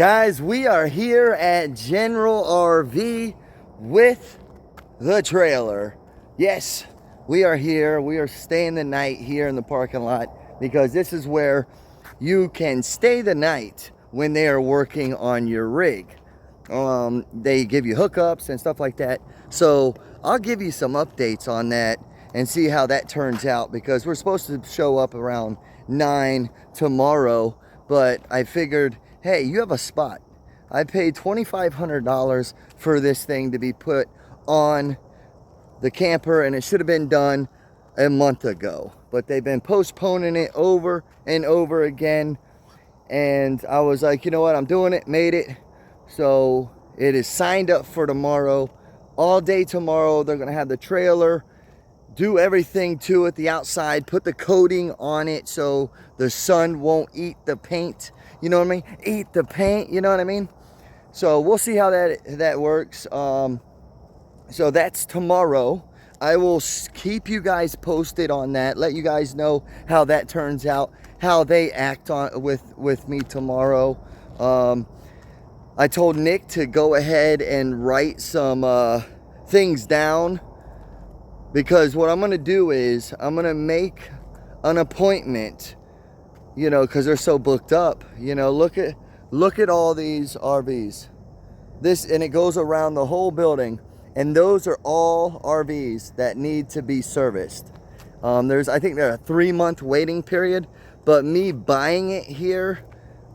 Guys, we are here at General RV with the trailer. Yes, we are here. We are staying the night here in the parking lot because this is where you can stay the night when they are working on your rig. They give you hookups and stuff like that. So I'll give you some updates on that and see how that turns out, because we're supposed to show up around 9 tomorrow, but I figured, hey, you have a spot. I paid $2,500 for this thing to be put on the camper, and it should have been done a month ago, but they've been postponing it over and over again. And I was like, you know what, I'm doing it, made it. So it is signed up for tomorrow. All day tomorrow, they're gonna have the trailer, do everything to it, the outside, put the coating on it so the sun won't eat the paint. You know what I mean? Eat the paint, you know what I mean? So we'll see how that works. So that's tomorrow. I will keep you guys posted on that, let you guys know how that turns out, how they act on with me tomorrow. I told Nick to go ahead and write some things down, because what I'm gonna do is I'm gonna make an appointment, you know, because they're so booked up. You know, look at all these RVs. This, and it goes around the whole building, and those are all RVs that need to be serviced. I think there's a 3-month waiting period, but me buying it here,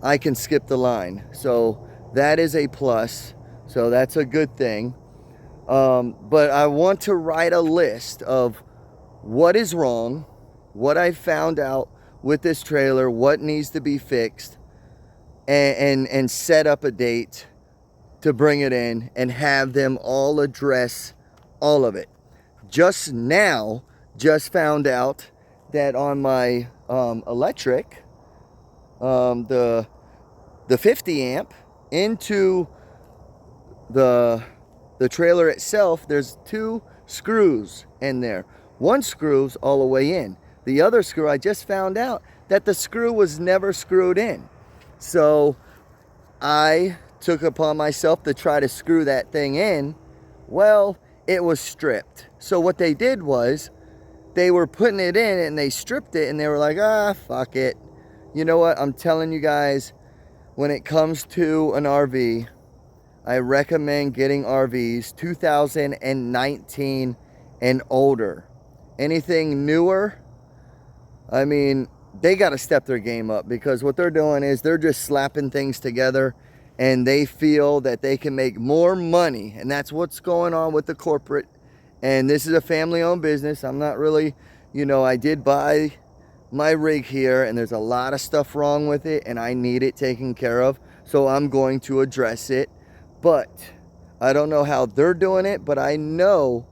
I can skip the line. So that is a plus. So that's a good thing. But I want to write a list of what is wrong, what I found out with this trailer, what needs to be fixed, and set up a date to bring it in and have them all address all of it. Just found out that on my electric, the 50 amp into the trailer itself, there's 2 screws in there. One screw's all the way in. The other screw, I just found out that the screw was never screwed in. So I took upon myself to try to screw that thing in. Well, it was stripped. So what they did was they were putting it in and they stripped it, and they were like, fuck it. You know what? I'm telling you guys, when it comes to an RV, I recommend getting RVs 2019 and older. Anything newer, I mean, they got to step their game up, because what they're doing is they're just slapping things together, and they feel that they can make more money. And that's what's going on with the corporate. And this is a family-owned business. I'm not really, you know, I did buy my rig here, and there's a lot of stuff wrong with it, and I need it taken care of. So I'm going to address it. But I don't know how they're doing it, but I know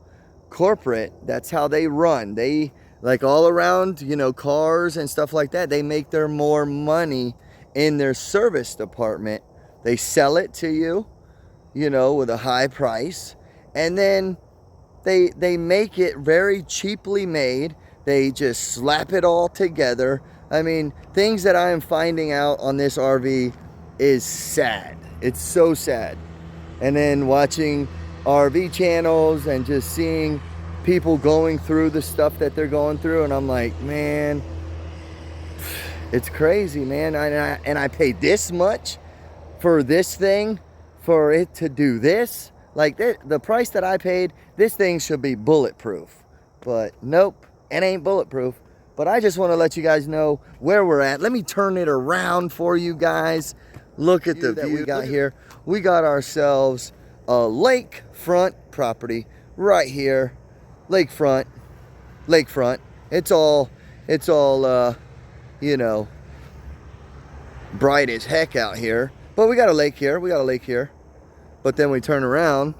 corporate, that's how they run. They, like, all around, you know, cars and stuff like that, they make their more money in their service department. They sell it to you, you know, with a high price, and then they make it very cheaply made. They just slap it all together. I mean, things that I am finding out on this RV is sad. It's so sad. And then watching RV channels and just seeing people going through the stuff that they're going through, and I'm like, man, it's crazy, man. And I paid this much for this thing, for it to do this. Like, the price that I paid, this thing should be bulletproof. But nope, it ain't bulletproof. But I just want to let you guys know where we're at. Let me turn it around for you guys. Look at the view we got here. We got ourselves a lakefront property right here. Lakefront. It's all you know, bright as heck out here. But we got a lake here. But then we turn around,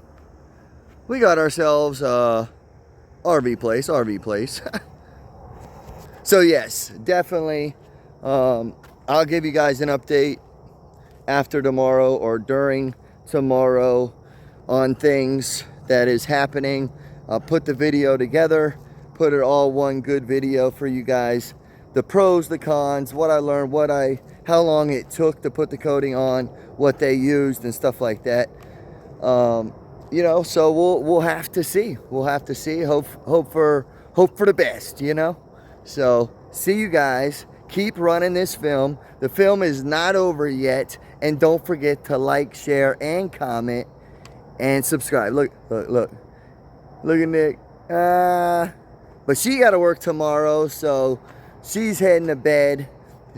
we got ourselves a RV place. So yes, definitely, I'll give you guys an update after tomorrow or during tomorrow on things that is happening. I'll put the video together, put it all one good video for you guys. the pros, the cons, what I learned, how long it took to put the coating on, what they used and stuff like that. You know, so we'll have to see. We'll have to see. Hope for the best, you know. So see you guys. Keep running this film. The film is not over yet, and don't forget to like, share, and comment, and subscribe. Look at Nick. But she got to work tomorrow, so she's heading to bed.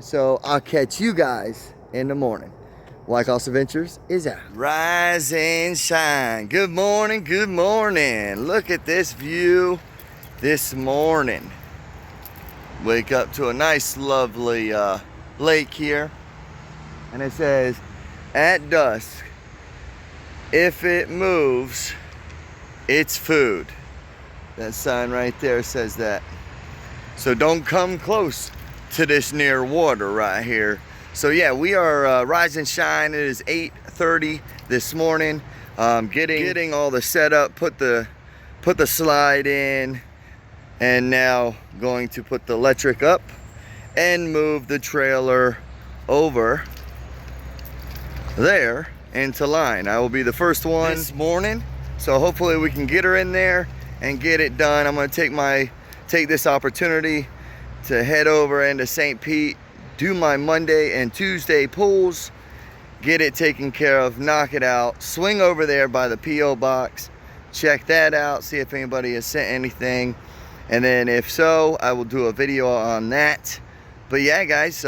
So I'll catch you guys in the morning. Wykoffs Adventures is out. Rise and shine. Good morning, good morning. Look at this view this morning. Wake up to a nice, lovely lake here. And it says, at dusk, if it moves, it's food. That sign right there says that. So don't come close to this near water right here. So yeah, we are rise and shine. It is 8:30 this morning. Getting all the setup, put the slide in, and now going to put the electric up and move the trailer over there into line. I will be the first one this morning, so hopefully we can get her in there and get it done. I'm going to take this opportunity to head over into St. Pete, do my Monday and Tuesday pulls, get it taken care of, knock it out, swing over there by the P.O. box, check that out, see if anybody has sent anything, and then if so, I will do a video on that. But yeah, guys,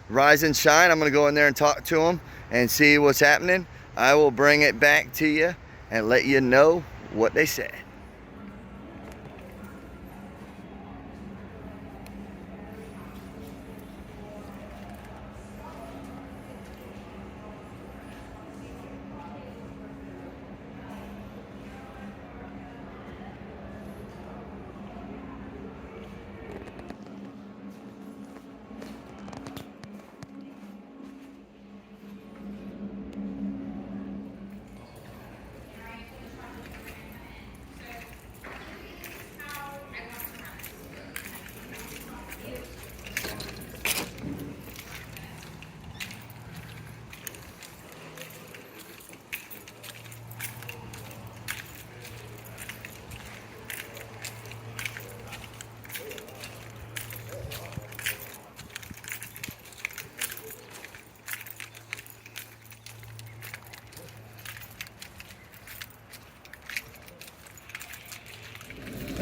rise and shine. I'm gonna go in there and talk to them and see what's happening. I will bring it back to you and let you know what they said.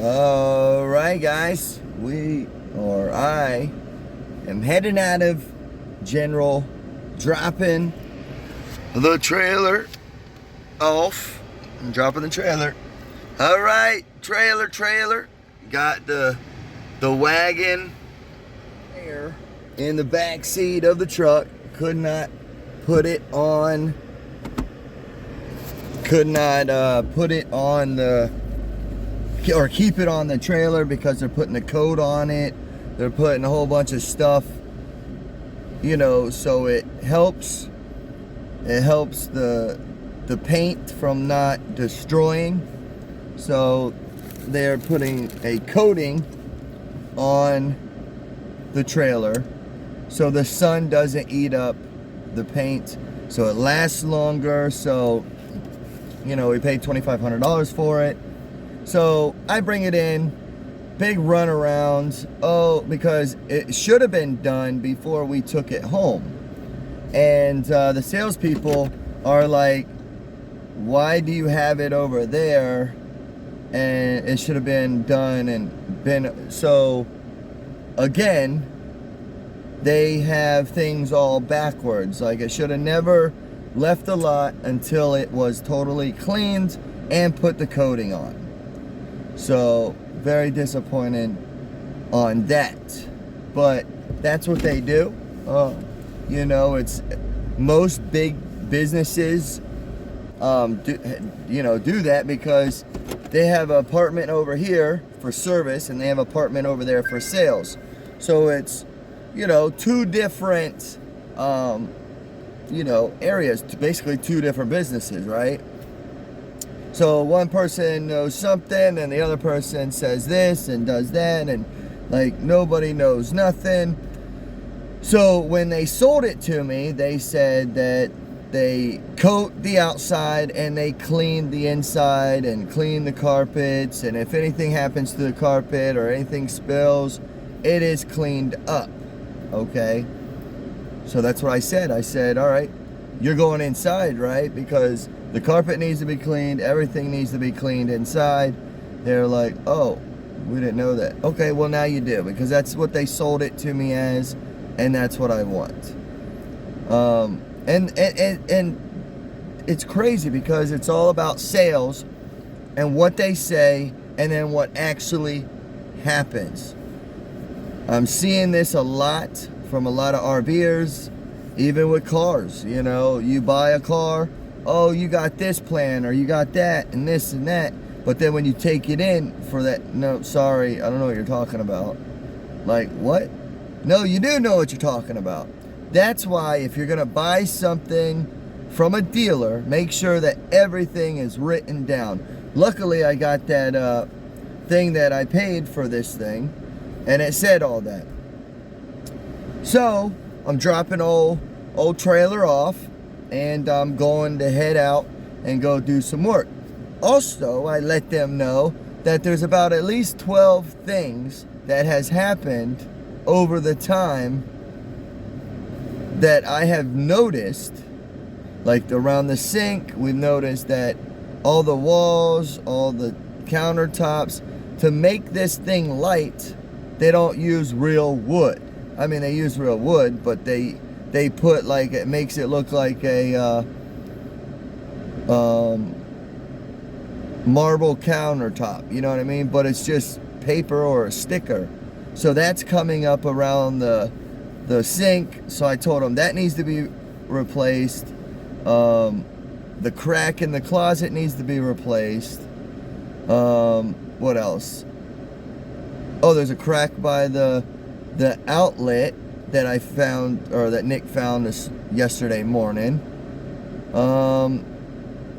All right, guys, I am heading out of General, dropping the trailer off. I'm dropping the trailer. All right, trailer. Got the wagon there in the back seat of the truck. Could not put it on or keep it on the trailer because they're putting a coat on it. They're putting a whole bunch of stuff, you know, so it helps the paint from not destroying. So they're putting a coating on the trailer so the sun doesn't eat up the paint, so it lasts longer. So, you know, we paid $2,500 for it. So I bring it in, big runaround. Because it should have been done before we took it home. And the salespeople are like, why do you have it over there? And it should have been done and been. So again, they have things all backwards. Like, it should have never left the lot until it was totally cleaned and put the coating on. So very disappointed on that, but that's what they do. You know, it's most big businesses do that because they have an apartment over here for service and they have an apartment over there for sales. So it's, you know, two different areas, basically two different businesses, right? So one person knows something and the other person says this and does that, and Like, nobody knows nothing. So when they sold it to me, they said that they coat the outside and they clean the inside and clean the carpets, and if anything happens to the carpet or anything spills, it is cleaned up. Okay, so that's what I said. I said, all right, you're going inside, right? Because the carpet needs to be cleaned, everything needs to be cleaned inside. They're like, oh, we didn't know that. Okay, well, now you do, because that's what they sold it to me as, and that's what I want. And it's crazy because it's all about sales and what they say and then what actually happens. I'm seeing this a lot from a lot of RVers, even with cars. You know, you buy a car, oh, you got this plan or you got that and this and that. But then when you take it in for that, no, sorry, I don't know what you're talking about. Like, what? No, you do know what you're talking about. That's why if you're going to buy something from a dealer, make sure that everything is written down. Luckily, I got that thing that I paid for this thing, and it said all that. So, I'm dropping old trailer off, and I'm going to head out and go do some work. Also, I let them know that there's about at least 12 things that has happened over the time that I have noticed. Like around the sink, we've noticed that all the walls, all the countertops, to make this thing light, they don't use real wood. I mean, they use real wood, but they put, like, it makes it look like a marble countertop, you know what I mean? But it's just paper or a sticker. So that's coming up around the sink. So I told them that needs to be replaced. The crack in the closet needs to be replaced. What else? Oh, there's a crack by the outlet that I found, or that Nick found this yesterday morning.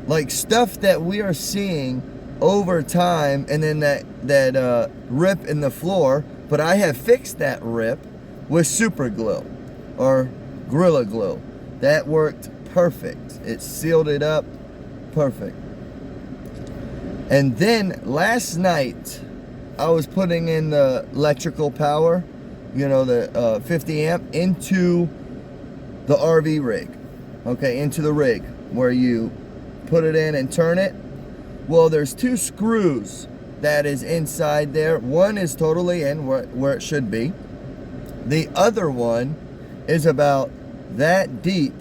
Like stuff that we are seeing over time, and then that rip in the floor. But I have fixed that rip with super glue or Gorilla Glue. That worked perfect. It sealed it up perfect. And then last night I was putting in the electrical power, you know, the 50 amp into the RV rig. Okay, into the rig where you put it in and turn it. Well, there's two screws that is inside there. One is totally in where it should be. The other one is about that deep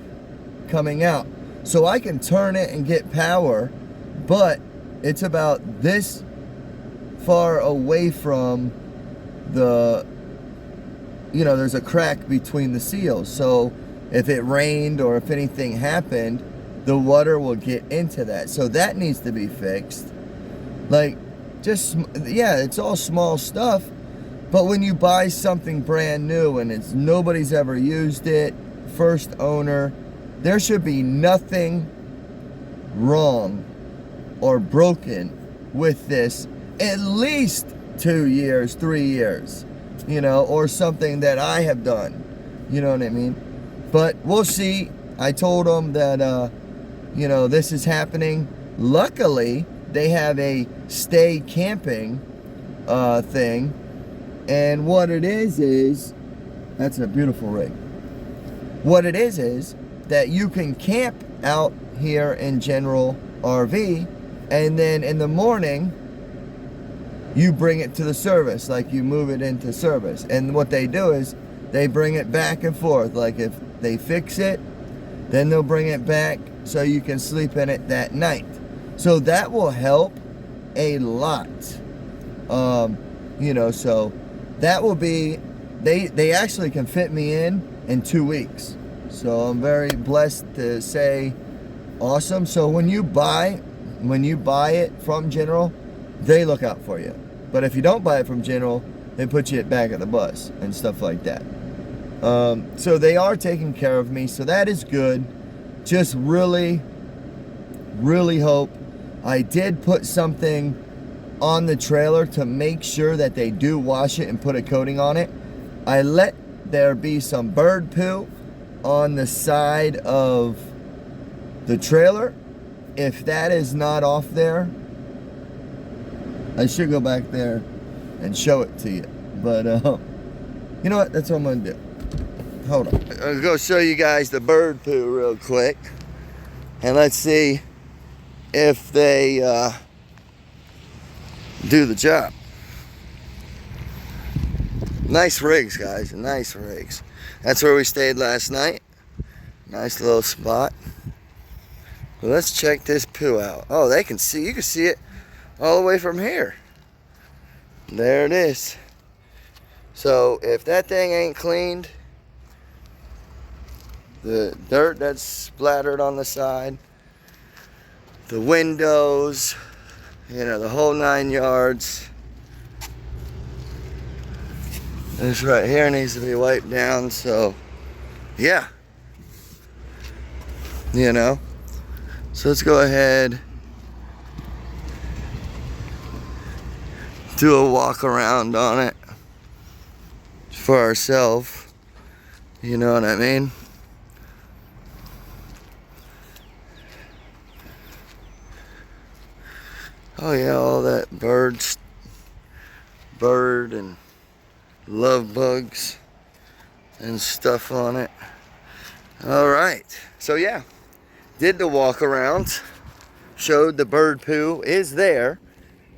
coming out. So I can turn it and get power, but it's about this far away from the, you know, there's a crack between the seals. So if it rained or if anything happened, the water will get into that. So that needs to be fixed. Like, just, yeah, it's all small stuff. But when you buy something brand new and it's nobody's ever used it, first owner, there should be nothing wrong or broken with this at least 2 years, 3 years, you know, or something that I have done, you know what I mean? But we'll see. I told them that, you know, this is happening. Luckily, they have a stay camping thing. And what it is, that's a beautiful rig. What it is that you can camp out here in General RV, and then in the morning, you bring it to the service, like you move it into service. And what they do is they bring it back and forth. Like if they fix it, then they'll bring it back so you can sleep in it that night. So that will help a lot. You know, so that will be, they actually can fit me in 2 weeks. So I'm very blessed to say awesome. So when you buy it from General, they look out for you. But if you don't buy it from General, they put you at back of the bus and stuff like that. So they are taking care of me. So that is good. Just really, really hope. I did put something on the trailer to make sure that they do wash it and put a coating on it. I let there be some bird poo on the side of the trailer. If that is not off there, I should go back there and show it to you. But you know what? That's what I'm gonna do. Hold on. I'm gonna go show you guys the bird poo real quick, and let's see if they do the job. Nice rigs, guys. Nice rigs. That's where we stayed last night. Nice little spot. Well, let's check this poo out. Oh, they can see. You can see it all the way from here. There it is. So if that thing ain't cleaned, the dirt that's splattered on the side, the windows, you know, the whole 9 yards. This right here needs to be wiped down. So yeah, you know, so let's go ahead, do a walk around on it for ourselves, you know what I mean? Oh yeah, all that bird and love bugs and stuff on it. All right, so yeah, did the walk around, showed the bird poo is there.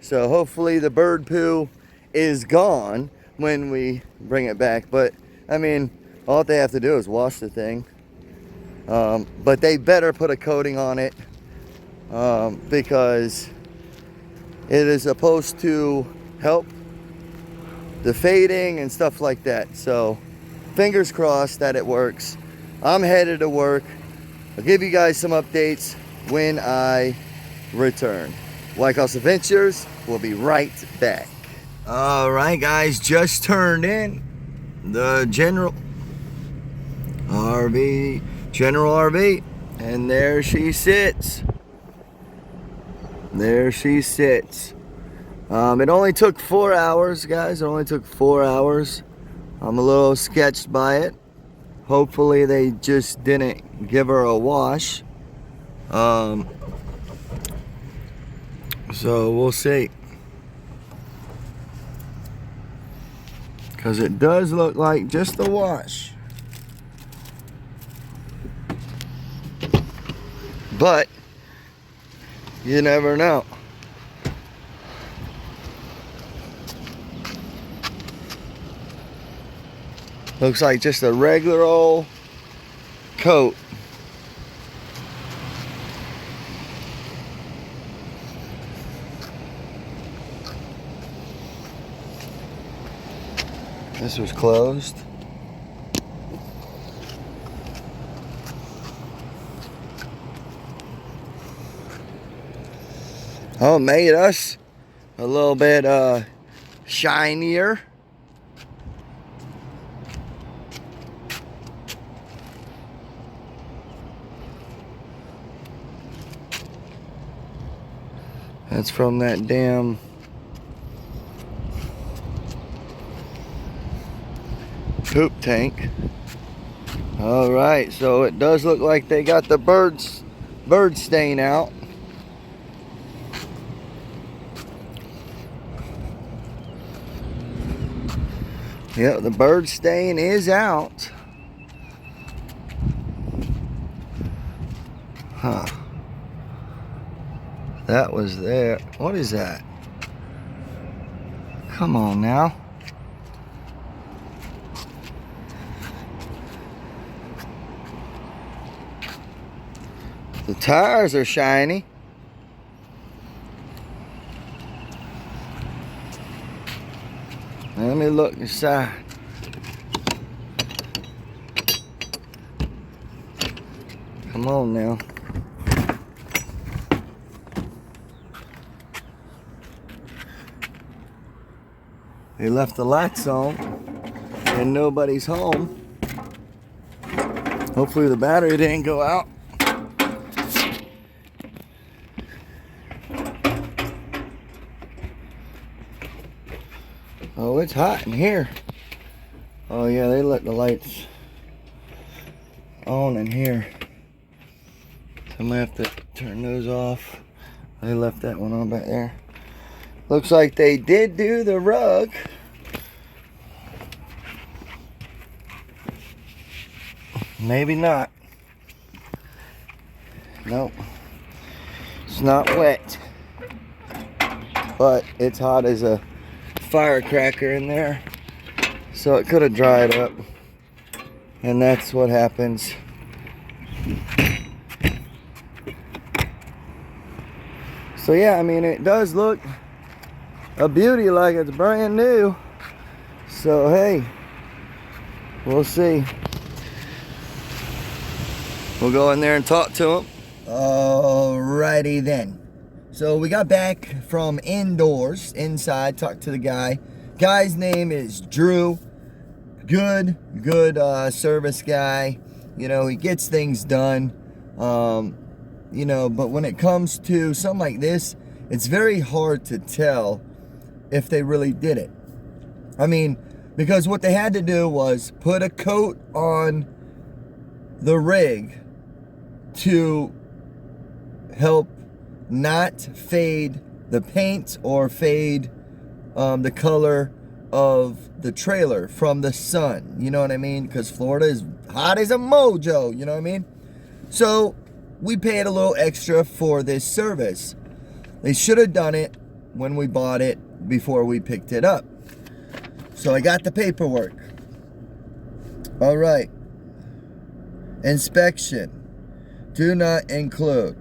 So hopefully the bird poo is gone when we bring it back. But I mean, all they have to do is wash the thing. But they better put a coating on it because it is supposed to help the fading and stuff like that. So fingers crossed that it works. I'm headed to work. I'll give you guys some updates when I return. Wykoffs Adventures will be right back. All right, guys, just turned in the General RV, and there she sits. There she sits. It only took 4 hours, guys. It only took 4 hours. I'm a little sketched by it. Hopefully they just didn't give her a wash. So we'll see. Because it does look like just a wash. But you never know. Looks like just a regular old coat. This was closed. Oh, it made us a little bit shinier. That's from that damn poop tank. All right, so it does look like they got the bird stain out. Yep, the bird stain is out. Huh. That was there. What is that? Come on now. The tires are shiny. Let me look inside. Come on now. They left the lights on and nobody's home. Hopefully the battery didn't go out. Oh, it's hot in here. Oh yeah, they let the lights on in here. So I'm gonna have to turn those off. They left that one on back there. Looks like they did do the rug. Maybe not. Nope. It's not wet. But it's hot as a firecracker in there. So it could have dried up. And that's what happens. So yeah, I mean, it does look a beauty, like it's brand new. So hey, we'll see. We'll go in there and talk to him. Alrighty then. So we got back from indoors, inside, talked to the guy. Guy's name is Drew. Good service guy. You know, he gets things done. You know, but when it comes to something like this, it's very hard to tell if they really did it. I mean, because what they had to do was put a coat on the rig to help not fade the paint or fade the color of the trailer from the sun. You know what I mean? Because Florida is hot as a mojo. You know what I mean? So we paid a little extra for this service. They should have done it when we bought it before we picked it up. So I got the paperwork. All right. Inspection. Do not include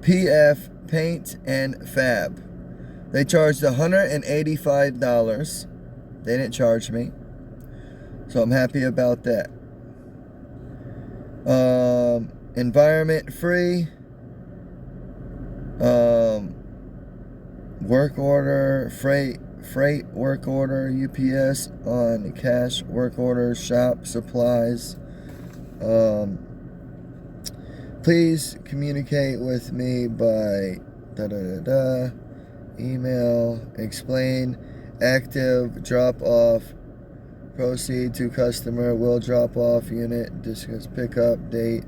PF paint and fab. They charged $185. They didn't charge me. So I'm happy about that. Environment free. Work order, freight work order, UPS on cash work order, shop supplies. Please communicate with me by email. Explain active drop off. Proceed to customer. Will drop off unit. Discuss pickup date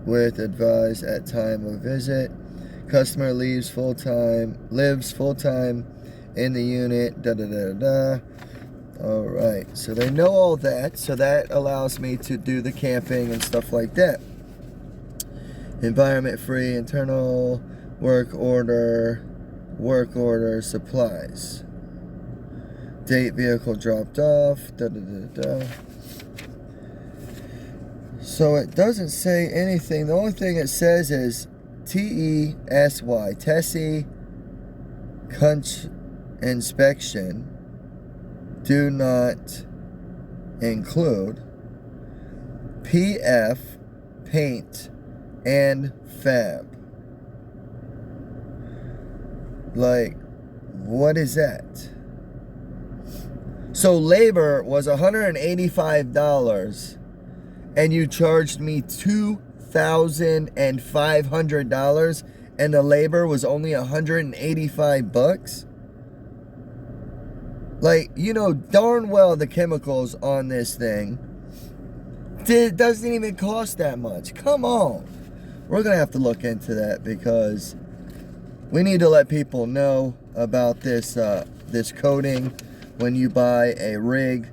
with advise at time of visit. Customer lives full time in the unit. All right, so they know all that, so that allows me to do the camping and stuff like that. Environment free, internal work order, supplies. Date vehicle dropped off. So it doesn't say anything. The only thing it says is TESY, Tessie Cunch inspection. Do not include PF paint and fab. Like, what is that? So labor was $185 and you charged me $2,500 and the labor was only $185? Like, you know darn well the chemicals on this thing doesn't even cost that much. Come on. We're going to have to look into that because we need to let people know about this this coating when you buy a rig.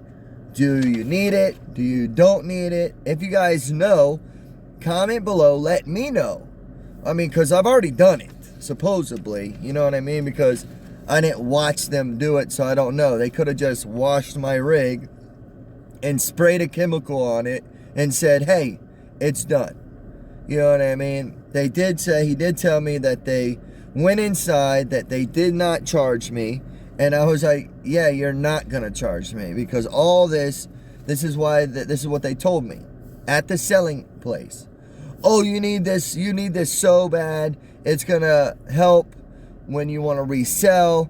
Do you need it? Do you don't need it? If you guys know, comment below, let me know. I mean, because I've already done it, supposedly. You know what I mean? Because I didn't watch them do it, so I don't know. They could have just washed my rig and sprayed a chemical on it and said, hey, it's done. You know what I mean? They did say, he did tell me that they went inside, that they did not charge me. And I was like, yeah, you're not going to charge me because all this is why, this is what they told me at the selling place. Oh, you need this so bad. It's going to help when you want to resell.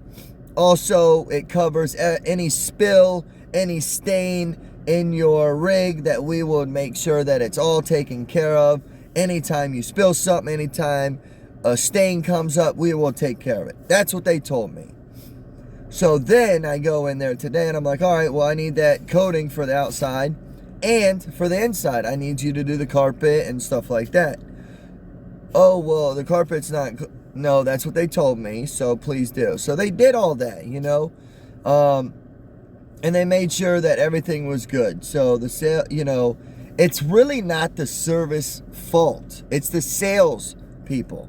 Also, it covers any spill, any stain in your rig that we will make sure that it's all taken care of. Anytime you spill something, anytime a stain comes up, we will take care of it. That's what they told me. So then I go in there today and I'm like, all right, well, I need that coating for the outside and for the inside. I need you to do the carpet and stuff like that. Oh, well, the carpet's not, no, that's what they told me, so please do. So they did all that, you know, and they made sure that everything was good. So the sale, you know, it's really not the service fault. It's the sales people,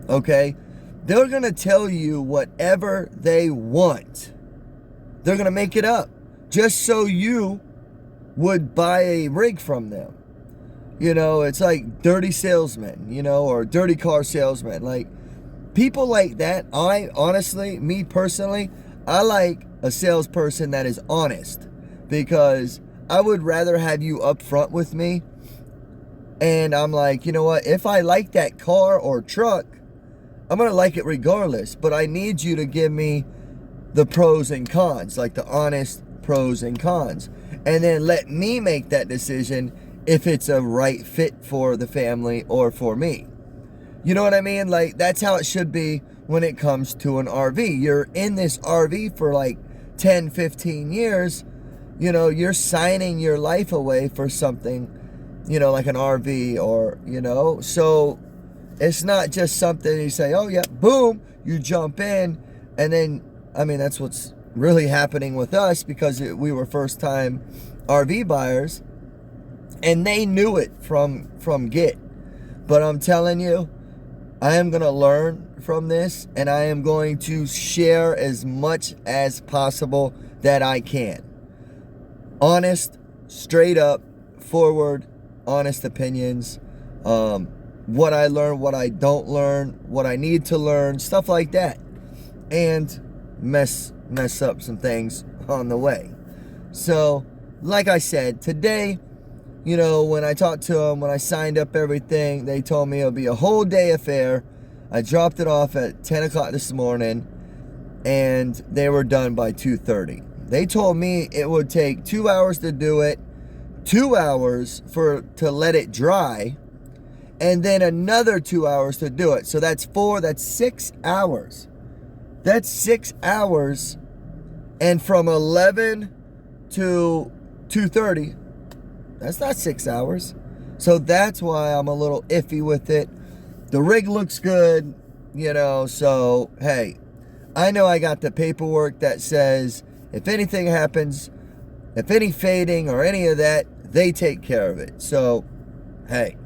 okay? They're going to tell you whatever they want. They're going to make it up just so you would buy a rig from them. You know, it's like dirty salesmen, you know, or dirty car salesmen. Like, people like that, I honestly, me personally, I like a salesperson that is honest, because I would rather have you up front with me and I'm like, you know what, if I like that car or truck, I'm going to like it regardless, but I need you to give me the pros and cons, like the honest pros and cons, and then let me make that decision if it's a right fit for the family or for me. You know what I mean? Like, that's how it should be when it comes to an RV. You're in this RV for like 10, 15 years. You know, you're signing your life away for something, you know, like an RV, or, you know, so it's not just something you say, oh yeah, boom, you jump in. And then, I mean, that's what's really happening with us, because we were first time RV buyers and they knew it from get. But I'm telling you, I am going to learn from this, and I am going to share as much as possible that I can. Honest, straight up, forward, honest opinions. What I learn, what I don't learn, what I need to learn, stuff like that. And mess up some things on the way. So, like I said, today, you know, when I talked to them, when I signed up everything, they told me it'll be a whole day affair. I dropped it off at 10 o'clock this morning, and they were done by 2:30. They told me it would take 2 hours to do it, 2 hours to let it dry, and then another 2 hours to do it. So that's 6 hours. That's 6 hours, and from 11 to 2:30, that's not 6 hours. So that's why I'm a little iffy with it. The rig looks good, you know, so, hey, I know I got the paperwork that says if anything happens, if any fading or any of that, they take care of it. So, hey,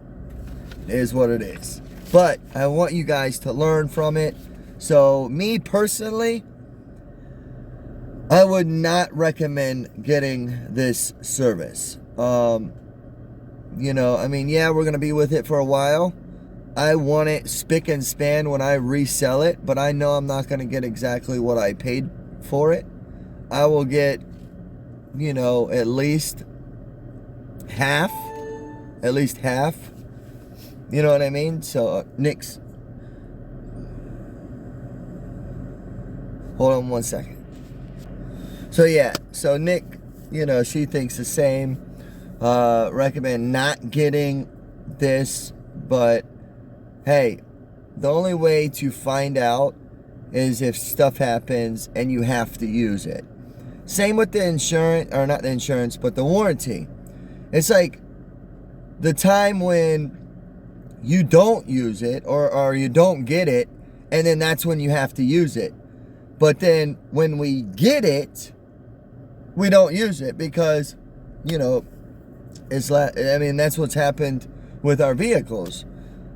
it is what it is. But I want you guys to learn from it. So, me personally, I would not recommend getting this service. You know, I mean, yeah, we're going to be with it for a while. I want it spick and span when I resell it, but I know I'm not going to get exactly what I paid for it. I will get, you know, at least half. You know what I mean? So, Nick's. Hold on 1 second. So, yeah. So, Nick, you know, she thinks the same. Recommend not getting this, but hey, the only way to find out is if stuff happens and you have to use it. Same with the insurance, or not the insurance, but the warranty. It's like the time when you don't use it, or you don't get it, and then that's when you have to use it. But then when we get it, we don't use it because, you know, I mean, that's what's happened with our vehicles.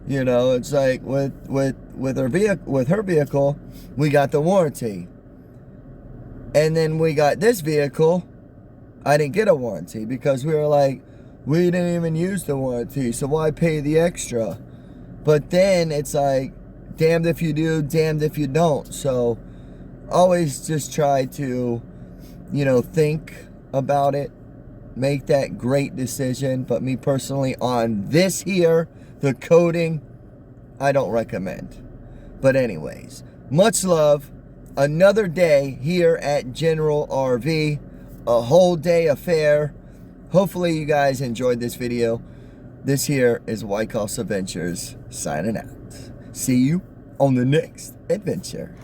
You know, it's like with her vehicle, we got the warranty. And then we got this vehicle, I didn't get a warranty because we were like, we didn't even use the warranty, so why pay the extra? But then it's like, damned if you do, damned if you don't. So always just try to, you know, think about it, make that great decision. But me personally, on this here, the coating, I don't recommend. But anyways, much love. Another day here at General RV. A whole day affair. Hopefully you guys enjoyed this video. This here is Wykoffs Adventures signing out. See you on the next adventure.